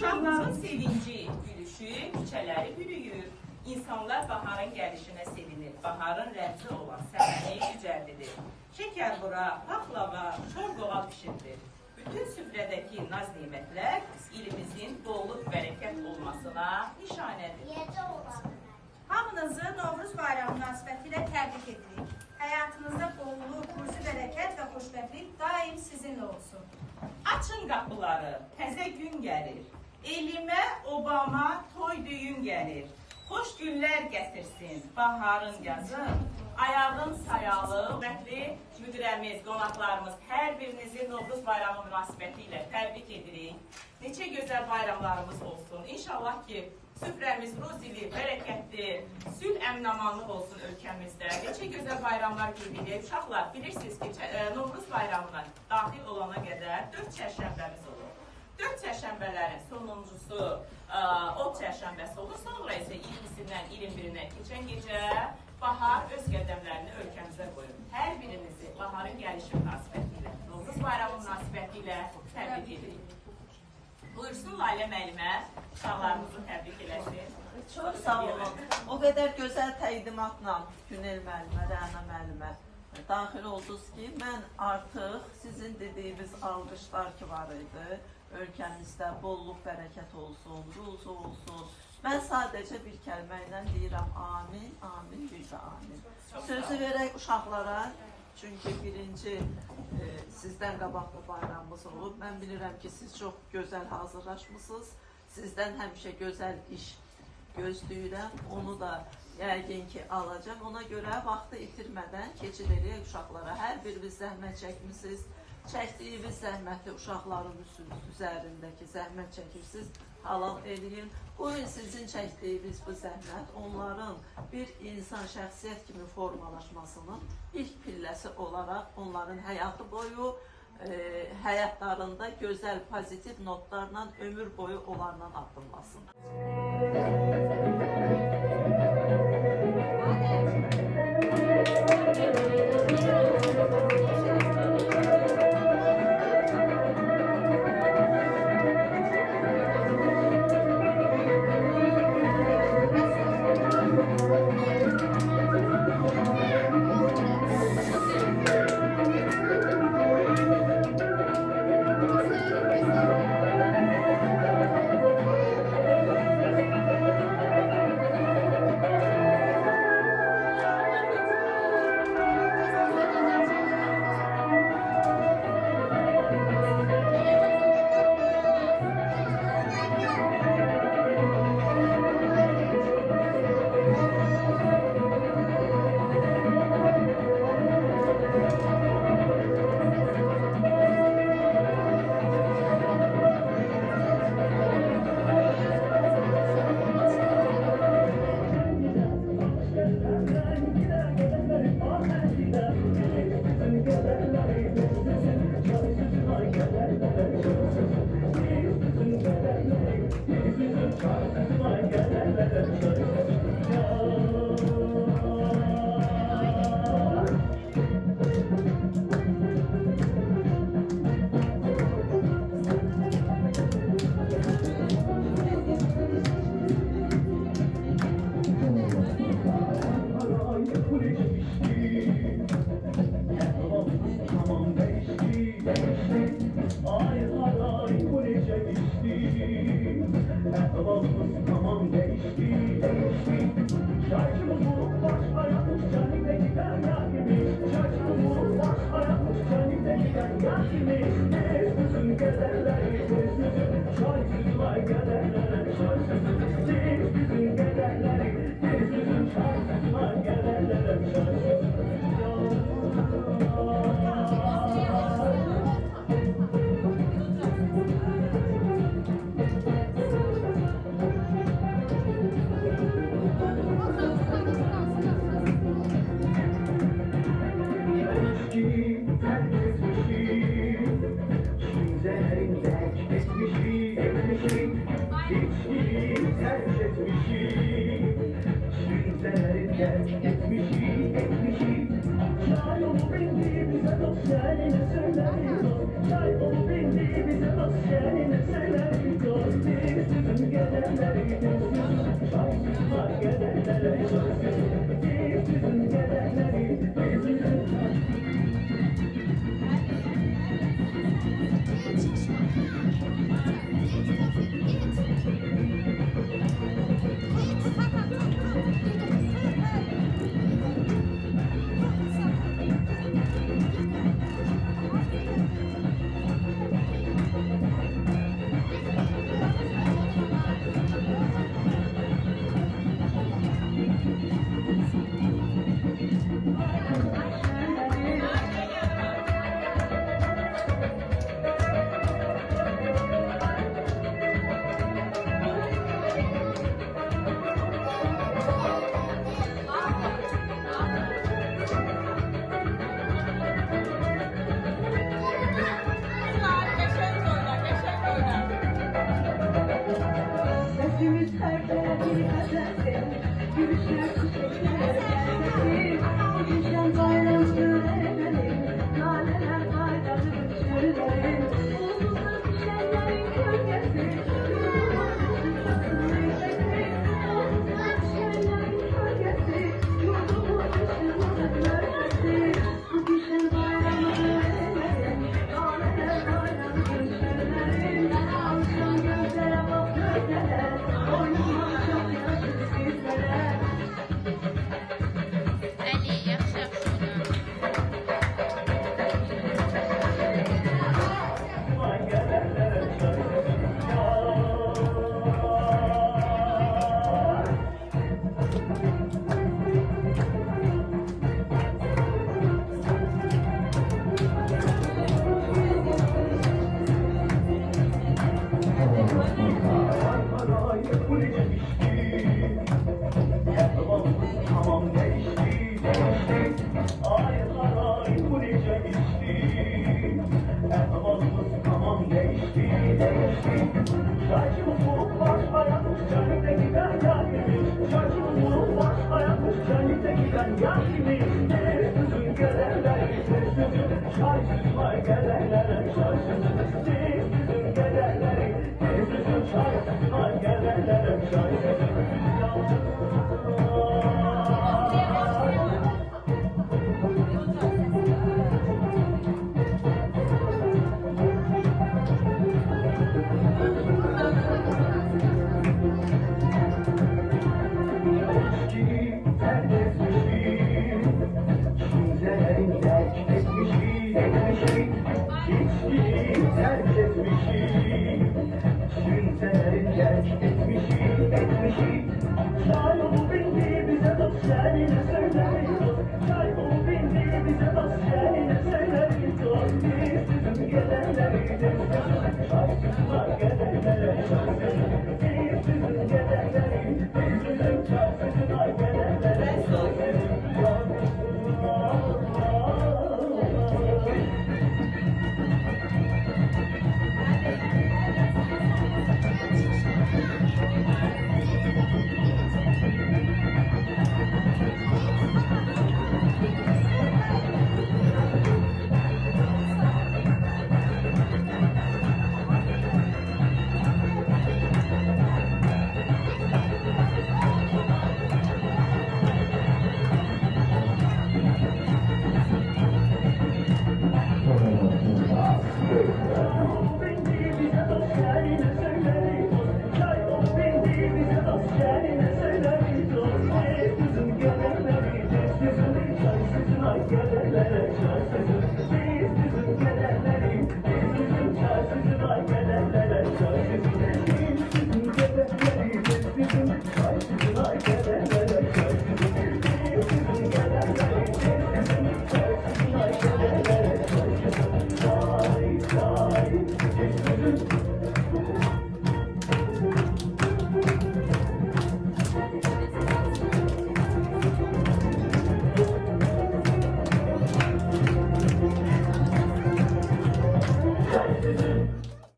Uşaqların sevinci, gülüşü, küçələri bürüyür. İnsanlar baharın gəlişinə sevinir. Baharın rəmzi olan səməni yücəldidir. Şəkər bura, paxlava, şorboğa pişirilir. Bütün süfrədəki naz nimətlər ilimizin bolluk bərəkət olmasına nişanədir. Hamınızı Novruz bayramı münasibətilə təbrik edirik. Həyatınızda bolluk, ruzi bərəkət və xoşbəxtlik daim sizinlə olsun. Açın qapıları, təzə gün gəlir. Elimə, obama, toy düyün gəlir. Xoş günlər gətirsin, baharın yazın. Ayağın sayalı, hörmətli müdirəmiz, qonaqlarımız, hər birinizi Novruz bayramı münasibəti ilə təbrik edirik. Neçə gözəl bayramlarımız olsun. İnşallah ki, süfrəmiz ruzili, bərəkətli, sülh əminamanlıq olsun ölkəmizdə. Neçə gözəl bayramlar qeydirik. Uşaqlar, bilirsiniz ki, Novruz bayramına daxil olana qədər 4 çərşənbəmiz olur. 4 çərşənbələrin sonuncusu ot çərşənbəsi olur. Sonra isə 20-sindən 21-nə keçən gecə bahar öz qədəmlərini ölkəmizə qoyur. Hər birinizi baharın gəlişi münasibəti ilə, Novruz bayramı münasibəti ilə təbrik edirik. Buyursun Lalə müəllimə, uşaqlarımızı təbrik eləsin. Çox sağ olun. O qədər gözəl təqdimatla Günel müəllimə, Rəna müəllimə daxil oldunuz ki, mən artıq sizin dediyiniz alqışlar ki var idi, ölkəmizdə bolluk, bərəkət olsun, ruzu olsun. Mən sadəcə bir kəlmə ilə deyirəm amin, amin, yüzə amin. Sözü verək uşaqlara, çünki birinci sizdən qabaqlı bayramımız olub. Mən bilirəm ki, siz çox gözəl hazırlaşmışsınız. Sizdən həmişə gözəl iş gözləyirəm. Onu da yəqin ki alacam. Ona görə vaxtı itirmədən keçid edək uşaqlara. Hər biriniz zəhmət çəkmişsiniz. Çəkdiyiniz zəhməti uşaqların üzərindəki zəhmət çəkirsiniz, halal eləyin. Bugün sizin çəkdiyiniz bu zəhmət onların bir insan şəxsiyyət kimi formalaşmasının ilk pilləsi olaraq onların həyatı boyu, həyatlarında gözəl, pozitiv notlarla ömür boyu onlarla addımlasın. Çay ol bindi bize dost, yani ne söyler dost. Sesimiz her tarafa gitmezse, gülüşler çiçekler gelmesin. Gülüşen bayram söylemelim, naneler faydalı bütçülerin. Omuzda düşenlerin gölgesi, yurdumun ışığını nefesi. Omuzda düşenlerin gölgesi, yurdumun ışığını nefesi. Bu düşen bayramı söylemelim, naneler faydalı bütçülerin. Alışan gözlere bak gözlere, oynama çok yaşlı sizlere. Ali, yaxşı oyna. Çay